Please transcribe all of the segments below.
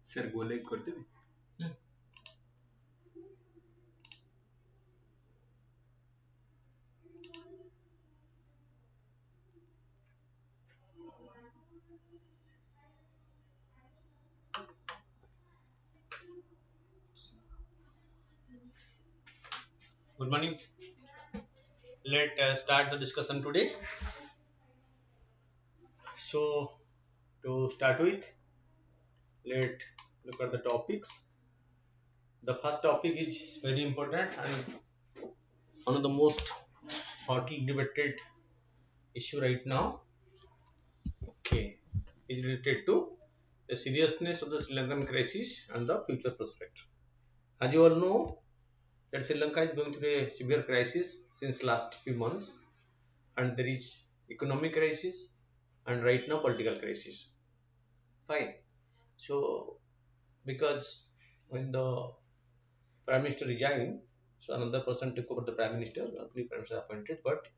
Sir go live कर देबे। Good morning. Let start the discussion today. So to start with, let look at the topics. The first topic is very important and one of the most hotly debated issue right now. Okay, is related to the seriousness of the Sri Lankan crisis and the future prospect. As you all know, that Sri Lanka is going through a severe crisis since last few months, and there is economic crisis and right now political crisis. Fine. So because when the prime minister resigned, so another person took over the prime minister, the prime minister appointed, but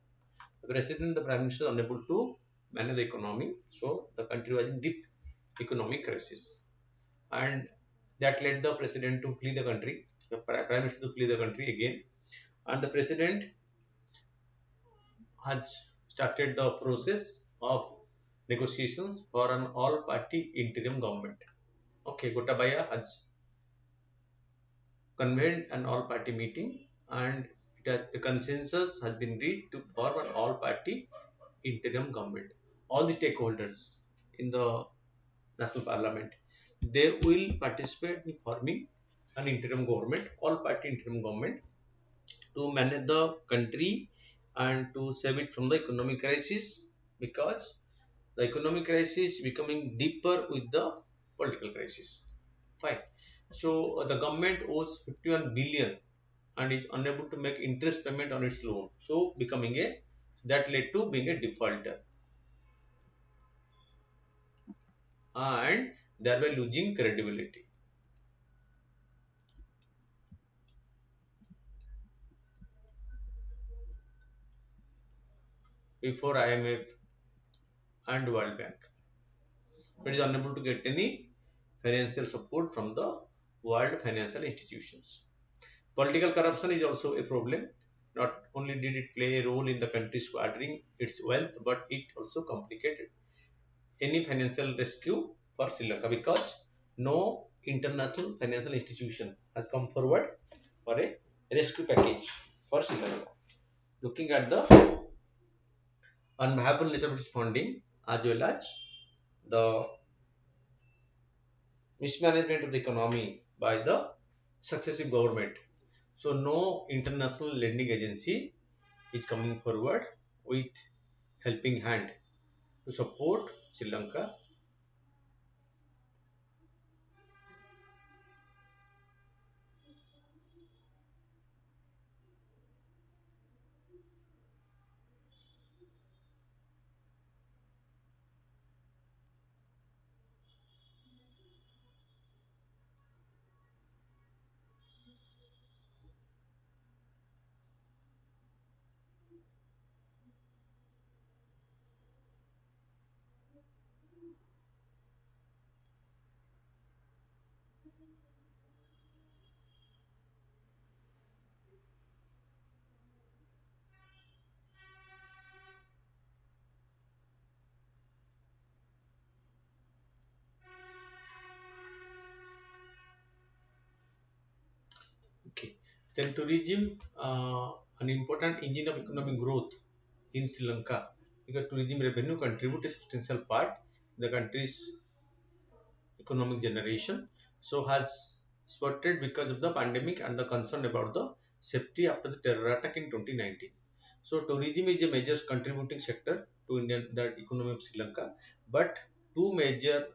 the president and the prime minister are unable to manage the economy. So the country was in deep economic crisis, and that led the president to flee the country, the prime minister to flee the country again, and the president has started the process of negotiations for an all-party interim government. Okay, Gotabaya has convened an all-party meeting, and the consensus has been reached to form an all-party interim government. All the stakeholders in the national parliament, they will participate in forming an interim government, all-party interim government, to manage the country and to save it from the economic crisis, because the economic crisis is becoming deeper with the political crisis. Fine. So the government owes 51 billion and is unable to make interest payment on its loan. So becoming a that led to being a defaulter and thereby losing credibility. Before IMF and World Bank, it is unable to get any financial support from the world financial institutions. Political corruption is also a problem. Not only did it play a role in the country squandering its wealth, but it also complicated any financial rescue for Sri Lanka, because no international financial institution has come forward for a rescue package for Sri Lanka. Looking at the unviable nature of its funding, as well as the mismanagement of the economy by the successive government. So no international lending agency is coming forward with helping hand to support Sri Lanka. Okay. Then tourism, an important engine of economic growth in Sri Lanka, because tourism revenue contribute a substantial part in the country's economic generation. So has sputtered because of the pandemic and the concern about the safety after the terror attack in 2019. So tourism is a major contributing sector to Indian the economy of Sri Lanka, but two major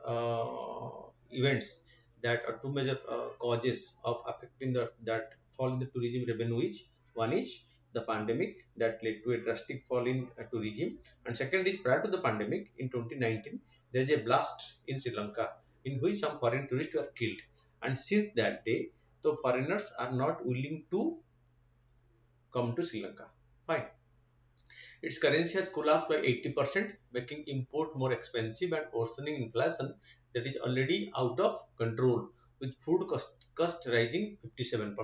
events that are two major causes of affecting the that fall in the tourism revenue is, one is the pandemic that led to a drastic fall in tourism, and second is prior to the pandemic in 2019 there is a blast in Sri Lanka in which some foreign tourists were killed, and since that day the foreigners are not willing to come to Sri Lanka. Fine. Its currency has collapsed by 80%, making import more expensive and worsening inflation that is already out of control, with food cost rising 57%.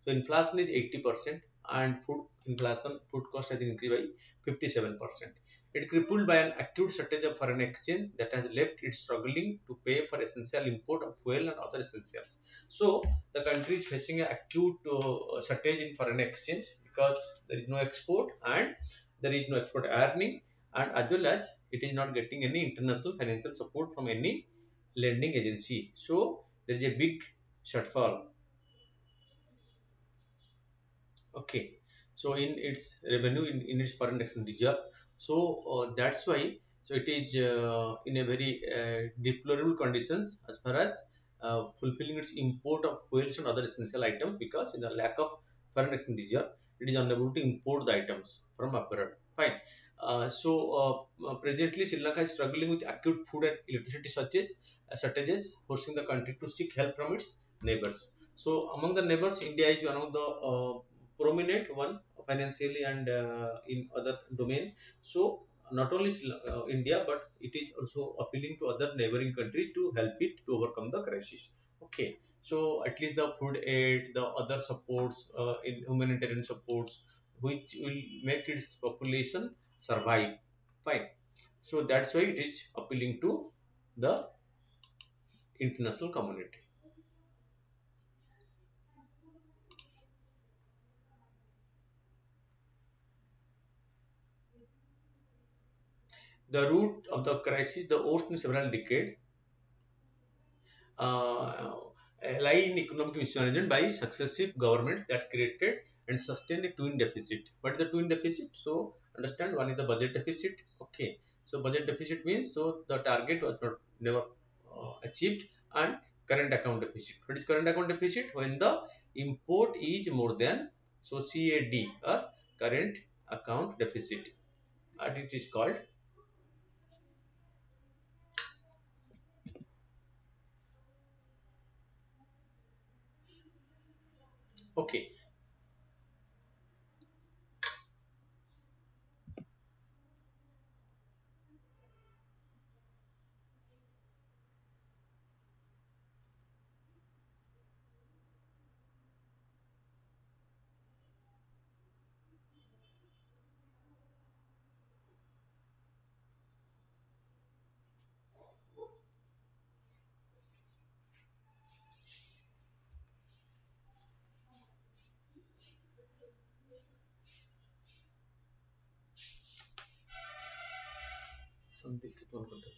So inflation is 80% and food cost has increased by 57%. It crippled by an acute shortage of foreign exchange that has left it struggling to pay for essential import of fuel and other essentials. So the country is facing an acute shortage in foreign exchange because there is no export and there is no export earning, and as well as it is not getting any international financial support from any lending agency. So there is a big shortfall. Okay, so in its revenue, in its foreign exchange reserve, so that's why, so it is in a very deplorable conditions as far as fulfilling its import of fuels and other essential items, because in the lack of foreign exchange reserve it is unable to import the items from abroad. Fine. Presently Sri Lanka is struggling with acute food and electricity shortages, forcing the country to seek help from its neighbors. So among the neighbors, India is one of the prominent one financially and in other domain. So not only India, but it is also appealing to other neighboring countries to help it to overcome the crisis. Okay, so at least the food aid, the other supports in humanitarian supports, which will make its population survive. Fine. So that's why it is appealing to the international community. The root of the crisis, the worst in several decades, uh, lie in economic mismanagement by successive governments that created and sustained a twin deficit. What is the twin deficit? So understand, one is the budget deficit. Okay, so budget deficit means so the target was not never achieved, and current account deficit. What is current account deficit? When the import is more than, so CAD, or current account deficit, and it is called. Okay, something keep on करते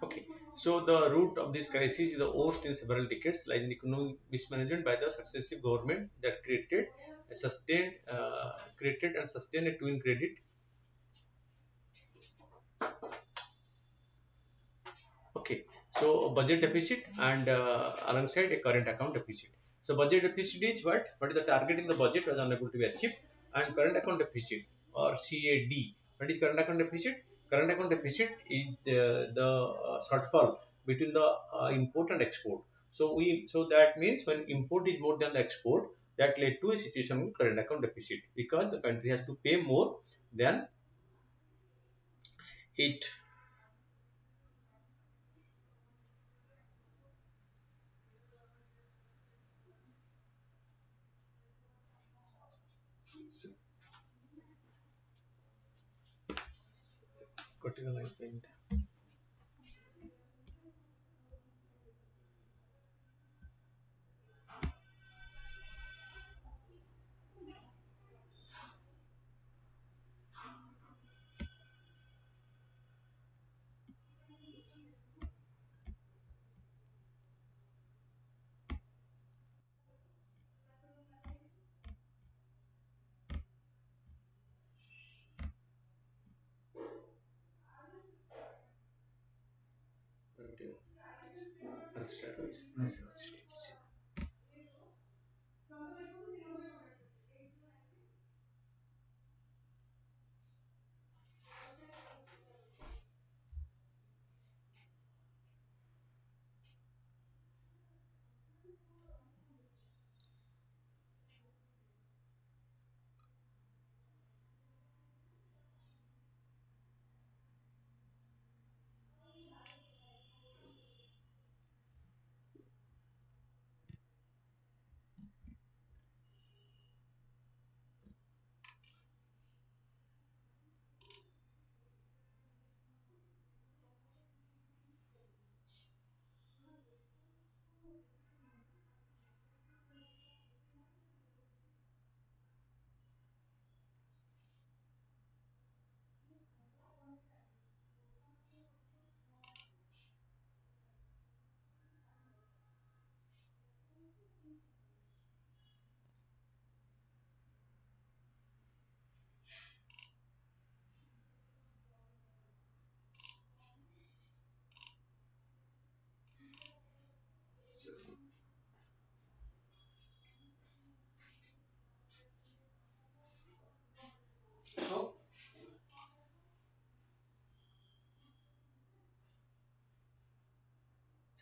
Okay, so the root of this crisis is the worst in several decades, lies in economic mismanagement by the successive government that created and sustained a twin credit. Okay, so budget deficit and alongside a current account deficit. So budget deficit is what? What is the target in the budget was unable to be achieved, and current account deficit, or CAD. What is current account deficit? Current account deficit is the shortfall between the import and export. So that means when import is more than the export, that led to a situation with current account deficit, because the country has to pay more than it.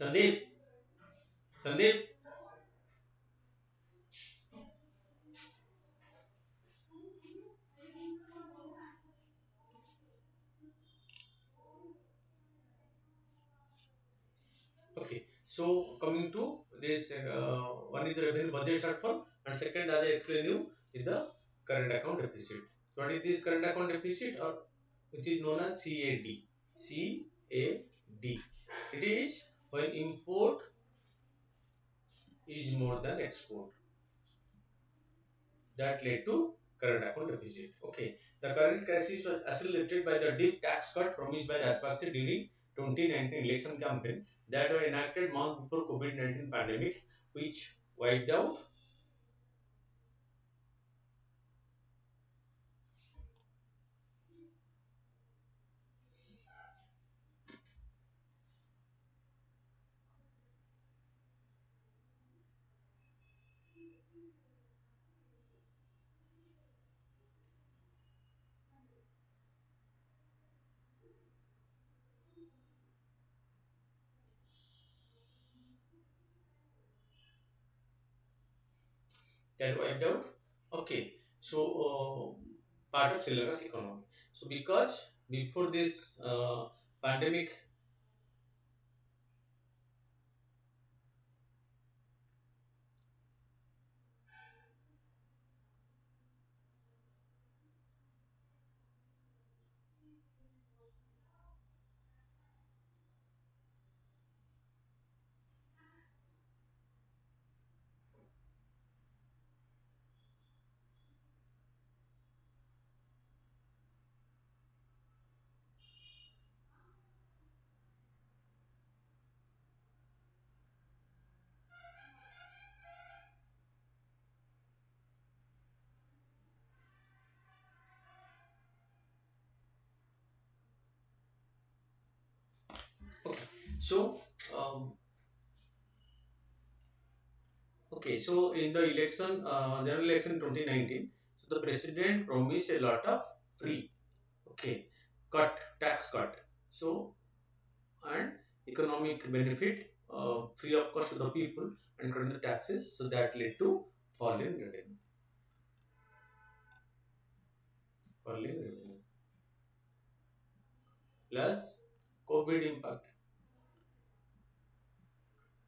Sandeep, Sandeep. Okay, so coming to this, one is the revenue budget shortfall, and second, as I explained you, is the current account deficit. So, what is this current account deficit, or which is known as CAD? CAD. It is when import is more than export. That led to current account deficit. Okay, the current crisis was accelerated by the deep tax cut promised by Rajpaksa during 2019 election campaign that were enacted months before COVID-19 pandemic, which wiped out that wiped out. Okay, so part of Sri Lanka's economy. So because before this pandemic. Okay, so um, okay, so in the election, general election 2019, so the president promised a lot of free, okay, cut, tax cut. So, and economic benefit, free of cost to the people and cutting the taxes. So that led to falling revenue, falling revenue. Plus COVID impact.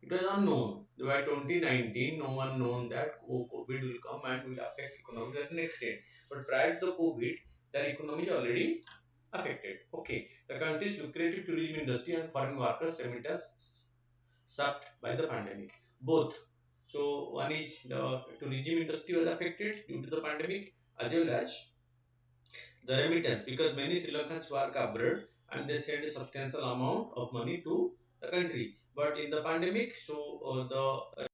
It was unknown. By 2019, no one known that COVID will come and will affect economy at next day. But prior to the COVID, the economy is already affected. Okay, the country's lucrative tourism industry and foreign workers remittance sucked by the pandemic. Both. So one is the tourism industry was affected due to the pandemic, as well as the remittance, because many Sri Lankans work abroad and they send a substantial amount of money to the country. But in the pandemic, so the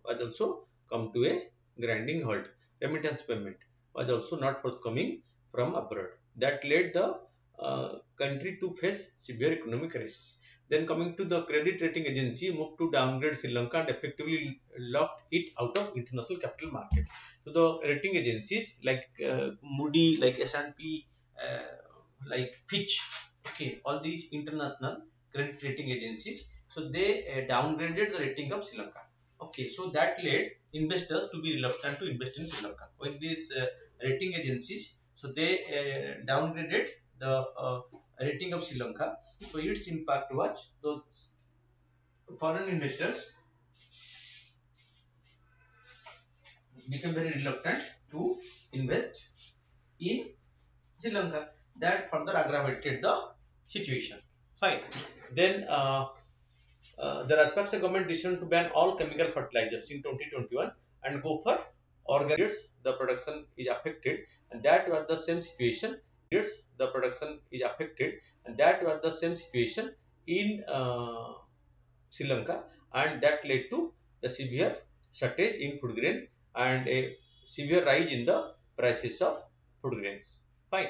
was also come to a grinding halt. Remittance payment was also not forthcoming from abroad. That led the country to face severe economic crisis. Then coming to the credit rating agency moved to downgrade Sri Lanka and effectively locked it out of international capital market. So the rating agencies like Moody, like S&P, like Fitch, okay, all these international credit rating agencies, so they downgraded the rating of Sri Lanka. Okay, so that led investors to be reluctant to invest in Sri Lanka. When these rating agencies, so they downgraded the rating of Sri Lanka. So its impact was those foreign investors became very reluctant to invest in Sri Lanka. That further aggravated the situation. Fine. Then the Rajpaksa government decided to ban all chemical fertilizers in 2021 and go for organics. The production is affected, and that was the same situation. The production is affected, and that was the same situation in Sri Lanka, and that led to the severe shortage in food grain and a severe rise in the prices of food grains. Fine.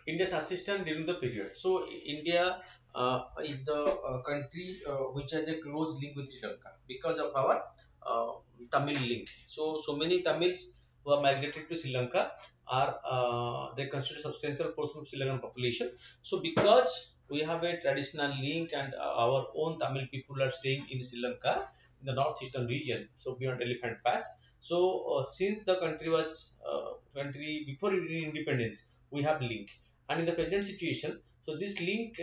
India's assistance during the period. So India is the country which has a close link with Sri Lanka because of our uh, Tamil link. So many Tamils who are migrated to Sri Lanka are they constitute substantial portion of Sri Lankan population. So because we have a traditional link, and our own Tamil people are staying in Sri Lanka in the northeastern region, so beyond Elephant Pass. So since the country was country before independence, we have link, and in the present situation, so this link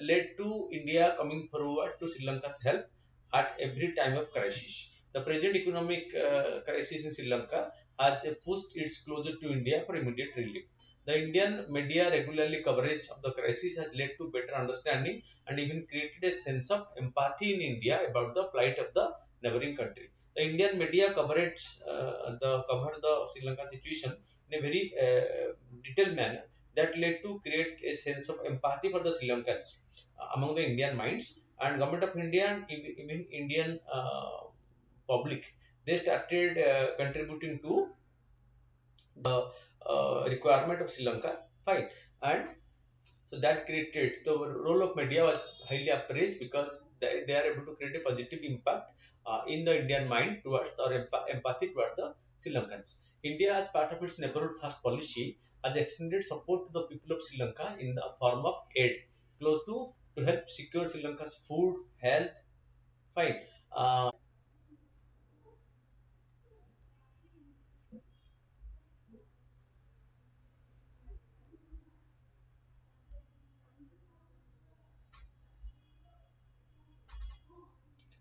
led to India coming forward to Sri Lanka's help at every time of crisis. The present economic crisis in Sri Lanka has pushed its closer to India for immediate relief. The Indian media regularly coverage of the crisis has led to better understanding and even created a sense of empathy in India about the plight of the neighboring country. The Indian media covered the Sri Lanka situation in a very detailed manner that led to create a sense of empathy for the Sri Lankans among the Indian minds, and government of India and even Indian public, they started contributing to the requirement of Sri Lanka. Fine, and so that created the role of media was highly appraised because they are able to create a positive impact in the Indian mind towards or empathy towards the Sri Lankans. India, as part of its neighborhood first policy, has extended support to the people of Sri Lanka in the form of aid, close to help secure Sri Lanka's food, health. Fine.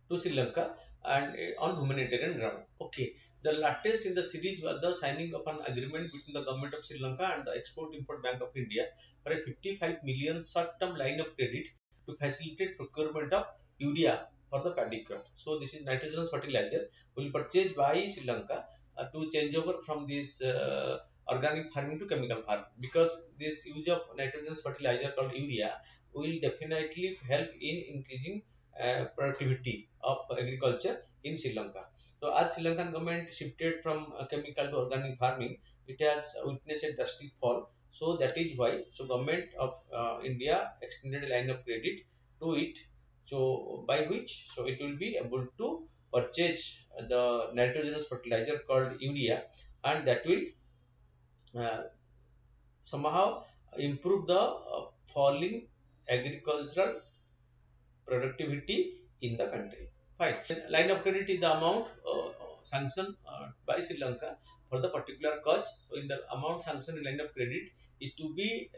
To Sri Lanka and on humanitarian ground. Okay, the latest in the series was the signing of an agreement between the government of Sri Lanka and the Export-Import Bank of India for a 55 million short-term line of credit to facilitate procurement of urea for the paddy crop. So this is nitrogenous fertilizer will purchase by Sri Lanka to change over from this organic farming to chemical farming, because this use of nitrogenous fertilizer called urea will definitely help in increasing productivity of agriculture in Sri Lanka. So as Sri Lankan government shifted from chemical to organic farming, it has witnessed a drastic fall. So that is why so government of India extended a line of credit to it. So by which so it will be able to purchase the nitrogenous fertilizer called urea, and that will uh, somehow improve the falling agricultural productivity in the country. Fine. Line of credit is the amount sanctioned by Sri Lanka for the particular cause. So, in the amount sanctioned in line of credit is to be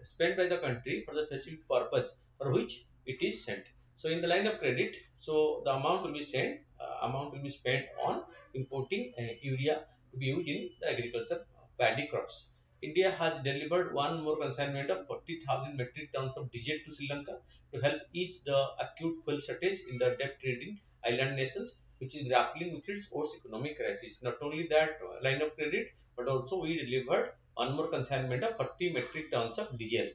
spent by the country for the specific purpose for which it is sent. So, in the line of credit, so the amount will be sent, amount will be spent on importing urea to be used in the agriculture paddy crops. India has delivered one more consignment of 40,000 metric tons of diesel to Sri Lanka to help ease the acute fuel shortage in the debt-ridden island nations, which is grappling with its worst economic crisis. Not only that line of credit, but also we delivered one more consignment of 40 metric tons of diesel.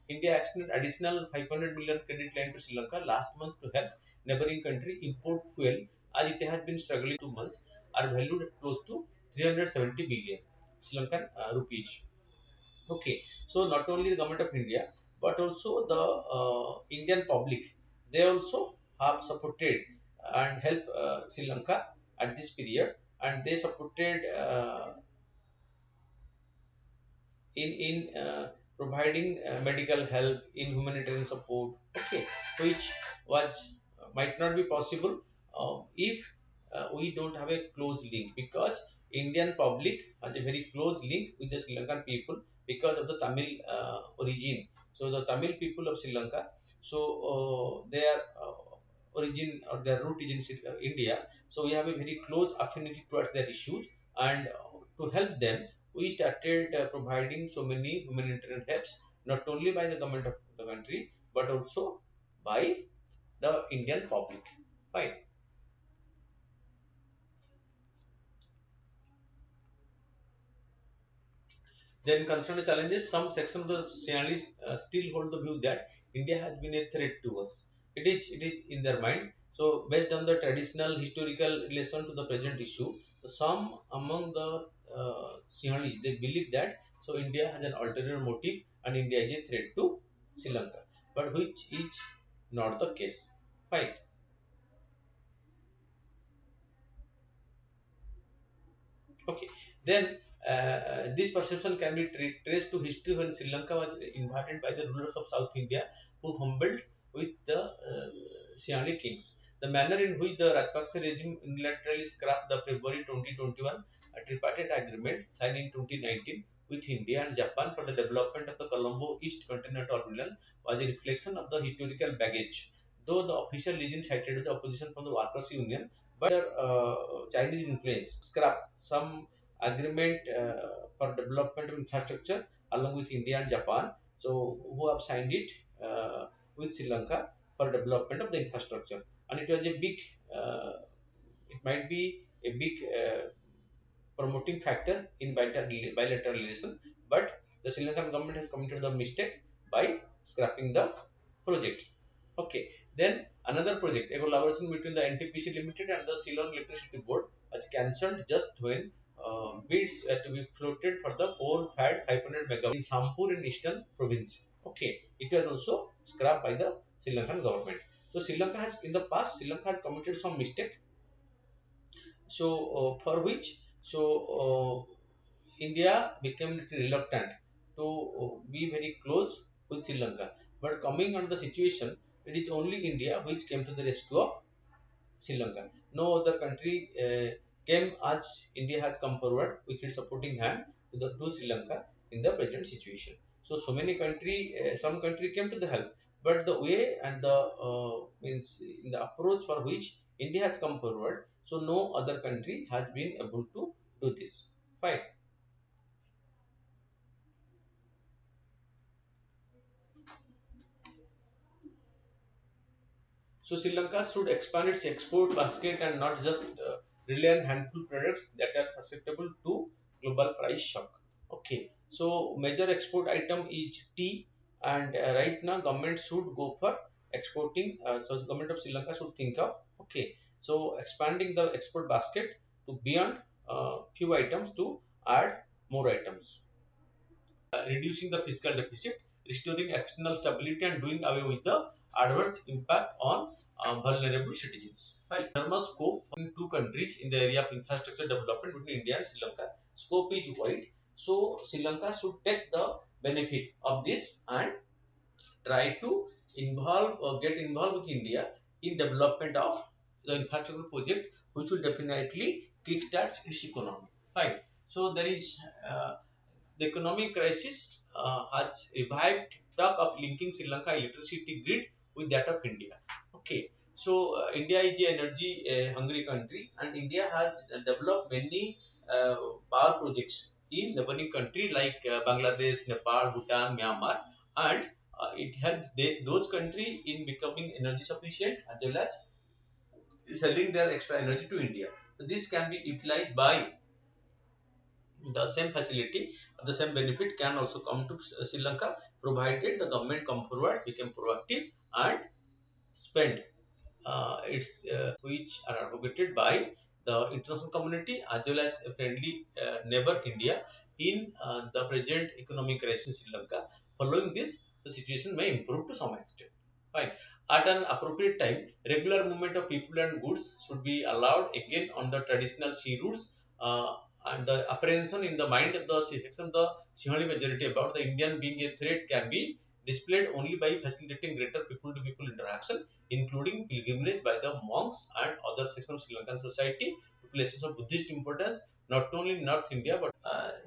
India extended additional 500 million credit line to Sri Lanka last month to help neighboring country import fuel, as it has been struggling 2 months, are valued at close to 370 billion Sri Lankan rupees. Okay, so not only the government of India, but also the Indian public, they also have supported and helped Sri Lanka at this period, and they supported in providing medical help, in humanitarian support. Okay, which was might not be possible if we don't have a close link, because Indian public has a very close link with the Sri Lankan people because of the Tamil origin. So the Tamil people of Sri Lanka, so their origin or their root is in India, so we have a very close affinity towards their issues, and to help them we started providing so many humanitarian helps, not only by the government of the country, but also by the Indian public. Fine. Then concerning the challenges, some sections of the journalists still hold the view that India has been a threat to us. It is in their mind. So based on the traditional historical relation to the present issue, some among the journalists, they believe that so India has an ulterior motive and India is a threat to Sri Lanka, but which is not the case. Fine. Okay, then this perception can be traced to history when Sri Lanka was invaded by the rulers of South India who humbled with the Siamese kings. The manner in which the Rajapaksa regime unilaterally scrapped the February 2021 tripartite agreement signed in 2019 with India and Japan for the development of the Colombo East Continental Terminal was a reflection of the historical baggage. Though the official regime cited the opposition from the workers' union, but Chinese influence scrapped some agreement for development of infrastructure along with India and Japan. So who have signed it with Sri Lanka for development of the infrastructure, and it was a big, it might be a big promoting factor in bilateral relation, but the Sri Lankan government has committed the mistake by scrapping the project. Okay, then another project, a collaboration between the NTPC Limited and the Ceylon Electricity Board, was cancelled just when bids were to be floated for the coal-fired 500 megawatt in Sampur in eastern province. Okay, it was also scrapped by the Sri Lankan government. So Sri Lanka has, in the past, Sri Lanka has committed some mistake. So for which, so India became little reluctant to be very close with Sri Lanka. But coming on the situation, it is only India which came to the rescue of Sri Lanka. No other country came as India has come forward with its supporting hand to Sri Lanka in the present situation. So, some country came to the help, but the way and the means in the approach for which India has come forward, so no other country has been able to do this. Fine. So Sri Lanka should expand its export basket and not just rely on handful products that are susceptible to global price shock. Okay, so major export item is tea, and right now government should go for exporting. So the government of Sri Lanka should think of, okay, so expanding the export basket to beyond few items to add more items, reducing the fiscal deficit, restoring external stability, and doing away with the adverse impact on vulnerable citizens. Right. Enormous scope in two countries in the area of infrastructure development between India and Sri Lanka. Scope is wide, so Sri Lanka should take the benefit of this and try to get involved with India in development of the infrastructure project, which will definitely kickstart its economy. Right. So there is the economic crisis has revived talk of linking Sri Lanka electricity grid with that of India. Okay, so India is an energy hungry country, and India has developed many uh, power projects in neighboring country like Bangladesh, Nepal, Bhutan, Myanmar, and it helps those countries in becoming energy sufficient as well as selling their extra energy to India. So this can be utilized by the same facility, the same benefit can also come to Sri Lanka, provided the government come forward, become proactive, and spend its which are advocated by the international community as well as a friendly neighbor India in the present economic crisis in Sri Lanka. Following this, the situation may improve to some extent. Fine. At an appropriate time, regular movement of people and goods should be allowed again on the traditional sea routes. And the apprehension in the mind of the section of the Sinhali majority about the Indian being a threat can be displayed only by facilitating greater people to people interaction, including pilgrimage by the monks and other sections of Sri Lankan society to places of Buddhist importance, not only in North India but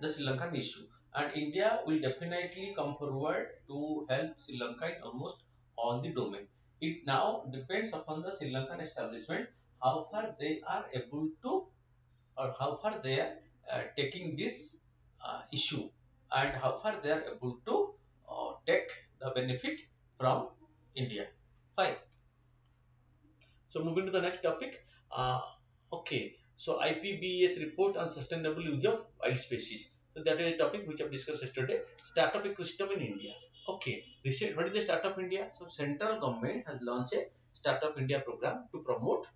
the Sri Lankan issue. And India will definitely come forward to help Sri Lanka in almost all the domain. It now depends upon the Sri Lankan establishment how far they are able to, or how far they are taking this issue, and how far they are able to take the benefit from India. Fine. So moving to the next topic. Okay. So IPBES report on sustainable use of wild species. So that is a topic which I discussed yesterday. Startup ecosystem in India. Okay. What is the Startup India? So central government has launched a Startup India program to promote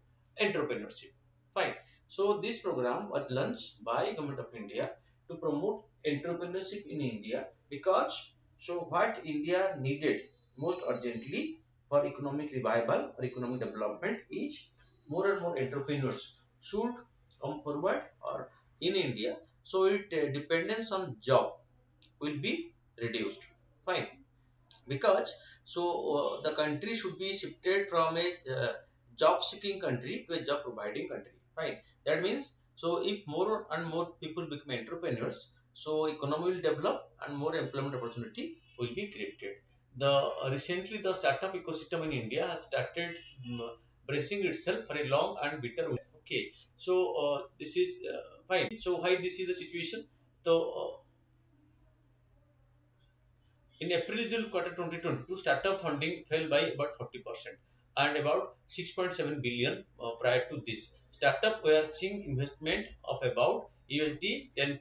entrepreneurship. Fine. So this program was launched by Government of India to promote entrepreneurship in India, because so what India needed most urgently for economic revival or economic development is more and more entrepreneurs should come forward or in India, so it dependence on job will be reduced. Fine. because the country should be shifted from a job seeking country to a job providing country, fine. That means, so if more and more people become entrepreneurs, so economy will develop and more employment opportunity will be created. The recently the startup ecosystem in India has started bracing itself for a long and bitter wait. Okay, so this is fine. So why this is the situation? So in April quarter 2022, startup funding fell by about 40% and about 6.7 billion prior to this. Startup were seeing investment of about USD 10.